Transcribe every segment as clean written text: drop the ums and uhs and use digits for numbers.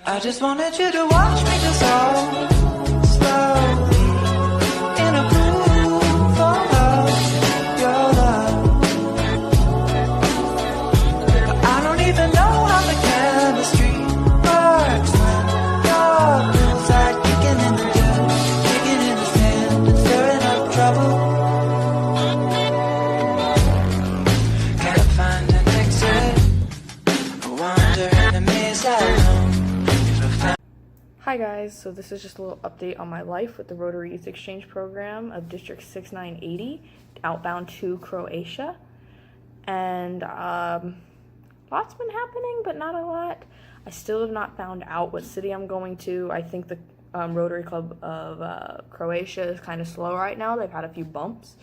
I just wanted you to watch me dissolve slowly in a groove of your love. I don't even know how the chemistry works when your feels like kicking in the dirt, kicking in the sand and stirring up trouble. Can't find an exit. I wander in a maze alone. Hi guys, so this is just a little update on my life with the Rotary Youth Exchange Program of District 6980, outbound to Croatia. And lots been happening, but not a lot. I still have not found out what city I'm going to. I think the Rotary Club of Croatia is kind of slow right now. They've had a few bumps.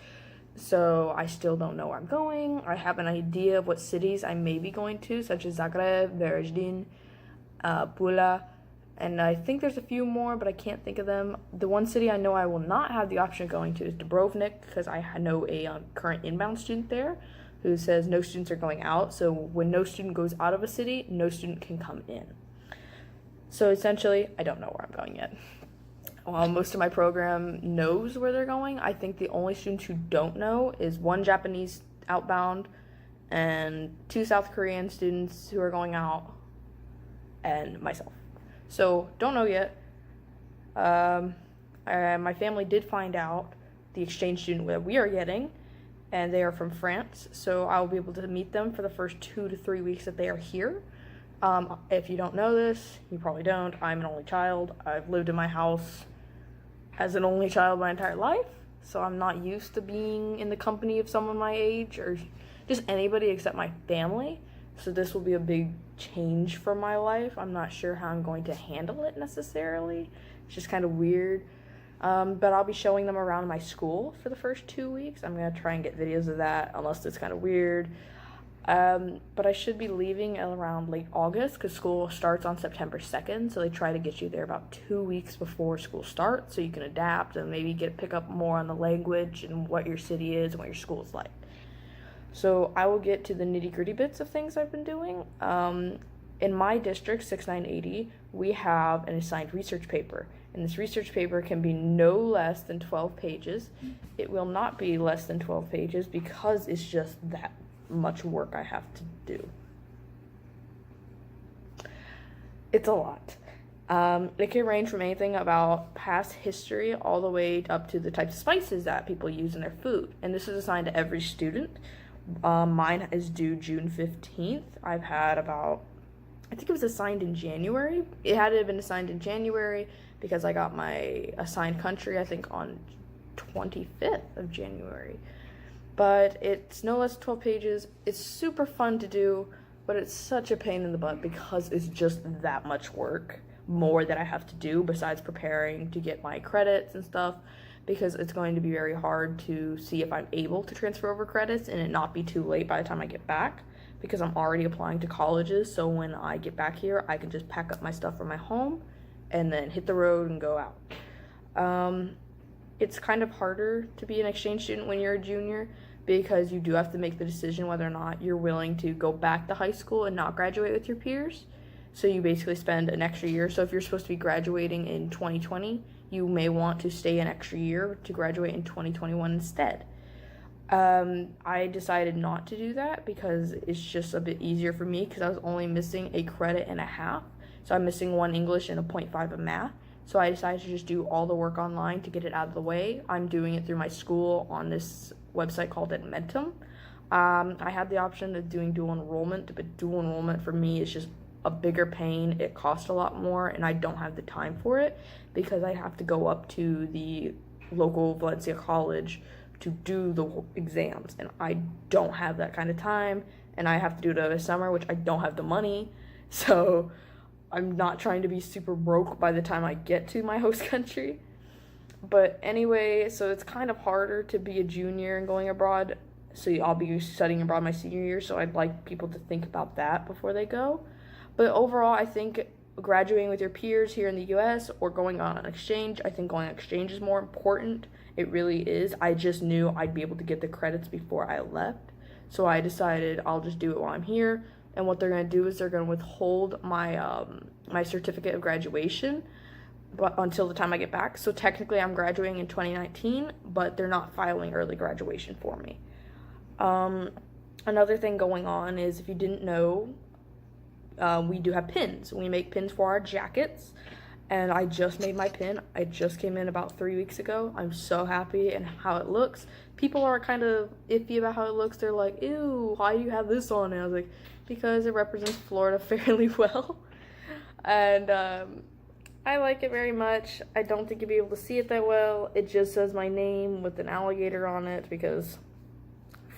So I still don't know where I'm going. I have an idea of what cities I may be going to, such as Zagreb, Varaždin, Pula, and I think there's a few more, but I can't think of them. The one city I know I will not have the option of going to is Dubrovnik, because I know a current inbound student there who says no students are going out. So when no student goes out of a city, no student can come in. So essentially, I don't know where I'm going yet. While most of my program knows where they're going, I think the only students who don't know is one Japanese outbound and 2 South Korean students who are going out, and myself. So, don't know yet. My family did find out the exchange student that we are getting, and they are from France, so I will be able to meet them for the first 2 to 3 weeks that they are here. If you don't know this, you probably don't, I'm an only child. I've lived in my house as an only child my entire life, so I'm not used to being in the company of someone my age, or just anybody except my family. So this will be a big change for my life. I'm not sure how I'm going to handle it necessarily. It's just kind of weird. But I'll be showing them around my school for the first 2 weeks. I'm going to try and get videos of that, unless it's kind of weird. But I should be leaving around late August, because school starts on September 2nd. So they try to get you there about 2 weeks before school starts, so you can adapt and maybe pick up more on the language and what your city is and what your school is like. So I will get to the nitty-gritty bits of things I've been doing. In my district, 6980, we have an assigned research paper. And this research paper can be no less than 12 pages. It will not be less than 12 pages because it's just that much work I have to do. It's a lot. It can range from anything about past history all the way up to the types of spices that people use in their food. And this is assigned to every student. Mine is due June 15th. I've had I think it was assigned in January. It had to have been assigned in January because I got my assigned country, I think, on 25th of January. But it's no less than 12 pages. It's super fun to do, but it's such a pain in the butt because it's just that much work more that I have to do besides preparing to get my credits and stuff, because it's going to be very hard to see if I'm able to transfer over credits and it not be too late by the time I get back, because I'm already applying to colleges. So when I get back here, I can just pack up my stuff from my home and then hit the road and go out. It's kind of harder to be an exchange student when you're a junior, because you do have to make the decision whether or not you're willing to go back to high school and not graduate with your peers. So you basically spend an extra year. So if you're supposed to be graduating in 2020, you may want to stay an extra year to graduate in 2021 instead. I decided not to do that because it's just a bit easier for me, because I was only missing a credit and a half. So I'm missing 1 English and a 0.5 of math. So I decided to just do all the work online to get it out of the way. I'm doing it through my school on this website called Admentum. I had the option of doing dual enrollment, but dual enrollment for me is just a bigger pain. It costs a lot more, and I don't have the time for it because I have to go up to the local Valencia college to do the exams, and I don't have that kind of time, and I have to do it over summer, which I don't have the money. So I'm not trying to be super broke by the time I get to my host country. But anyway, so it's kind of harder to be a junior and going abroad. So I'll be studying abroad my senior year, so I'd like people to think about that before they go. But overall, I think graduating with your peers here in the US or going on an exchange, I think going on exchange is more important. It really is. I just knew I'd be able to get the credits before I left. So I decided I'll just do it while I'm here. And what they're going to do is they're going to withhold my my certificate of graduation, but until the time I get back. So technically I'm graduating in 2019, but they're not filing early graduation for me. Another thing going on is, if you didn't know, we do have pins. We make pins for our jackets, and I just made my pin. I just came in about 3 weeks ago. I'm so happy and how it looks. People are kind of iffy about how it looks. They're like, ew, why do you have this on? And I was like, because it represents Florida fairly well. And I like it very much. I don't think you'll be able to see it that well. It just says my name with an alligator on it because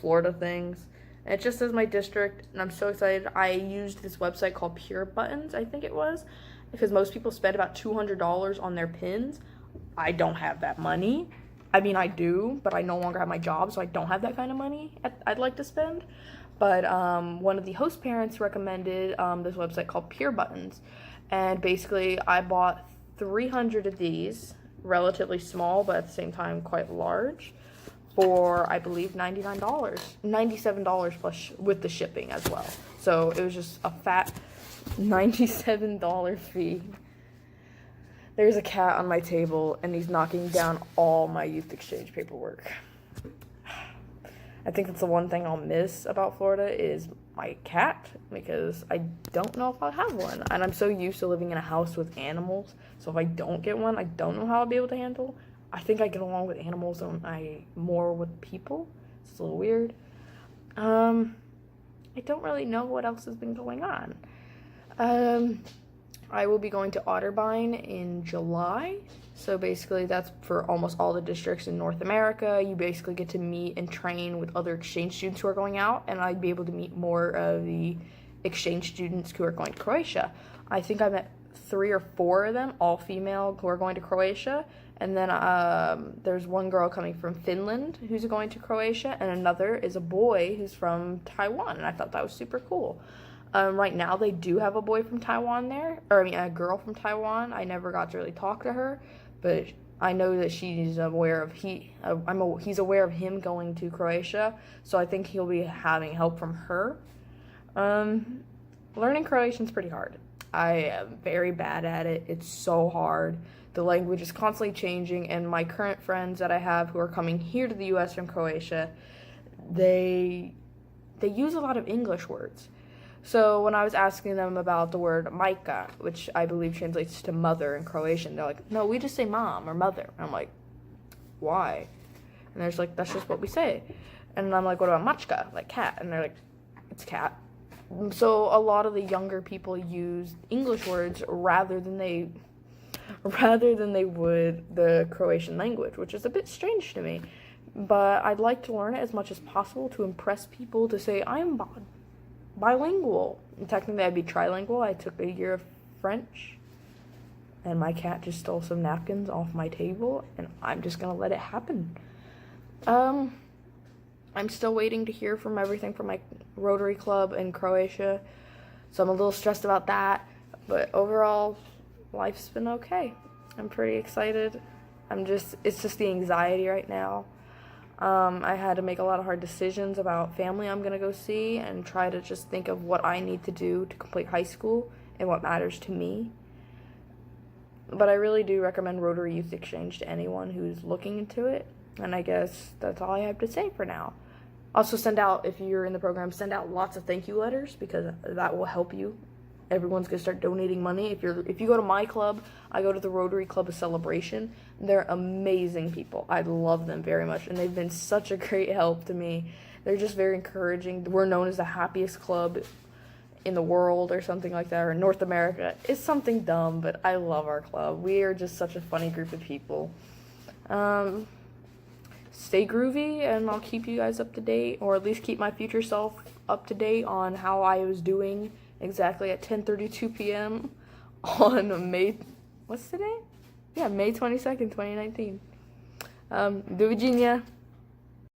Florida things. And it just says my district, and I'm so excited. I used this website called Pure Buttons, I think it was, because most people spend about $200 on their pins. I don't have that money. I mean, I do, but I no longer have my job, so I don't have that kind of money I'd like to spend. But one of the host parents recommended this website called Pure Buttons. And basically, I bought 300 of these, relatively small, but at the same time quite large, for, I believe, $99, $97 plus with the shipping as well. So it was just a fat $97 fee. There's a cat on my table, and he's knocking down all my youth exchange paperwork. I think that's the one thing I'll miss about Florida is my cat, because I don't know if I'll have one. And I'm so used to living in a house with animals, so if I don't get one, I don't know how I'll be able to handle. I think I get along with animals and more with people. It's a little weird. I don't really know what else has been going on. I will be going to Otterbein in July. So basically that's for almost all the districts in North America. You basically get to meet and train with other exchange students who are going out, and I'd be able to meet more of the exchange students who are going to Croatia. I think I met 3 or 4 of them, all female, who are going to Croatia. And then there's one girl coming from Finland who's going to Croatia, and another is a boy who's from Taiwan, and I thought that was super cool. Right now they do have a boy from Taiwan there, or I mean a girl from Taiwan. I never got to really talk to her, but I know that she's aware of he's aware of him going to Croatia, so I think he'll be having help from her. Learning Croatian's pretty hard. I am very bad at it. It's so hard. The language is constantly changing, and my current friends that I have who are coming here to the U.S. from Croatia, they use a lot of English words. So when I was asking them about the word majka, which I believe translates to mother in Croatian, they're like, no, we just say mom or mother. And I'm like, why? And they're just like, that's just what we say. And I'm like, what about mačka, like cat? And they're like, it's cat. So a lot of the younger people use English words rather than they would the Croatian language, which is a bit strange to me. But I'd like to learn it as much as possible to impress people, to say I'm bilingual. And technically I'd be trilingual. I took a year of French, and my cat just stole some napkins off my table, and I'm just gonna let it happen. I'm still waiting to hear from everything from my Rotary Club in Croatia, so I'm a little stressed about that, but overall, life's been okay. I'm pretty excited. It's just the anxiety right now. I had to make a lot of hard decisions about family I'm gonna go see, and try to just think of what I need to do to complete high school and what matters to me. But I really do recommend Rotary Youth Exchange to anyone who's looking into it, and I guess that's all I have to say for now. Also, if you're in the program, send out lots of thank you letters, because that will help you. Everyone's gonna start donating money. If you go to my club, I go to the Rotary Club of Celebration. They're amazing people. I love them very much, and they've been such a great help to me. They're just very encouraging. We're known as the happiest club in the world or something like that, or in North America. It's something dumb, but I love our club. We are just such a funny group of people. Stay groovy, and I'll keep you guys up to date, or at least keep my future self up to date on how I was doing exactly at 10:32 p.m. on what's today? Yeah, May 22nd, 2019. Do Virginia.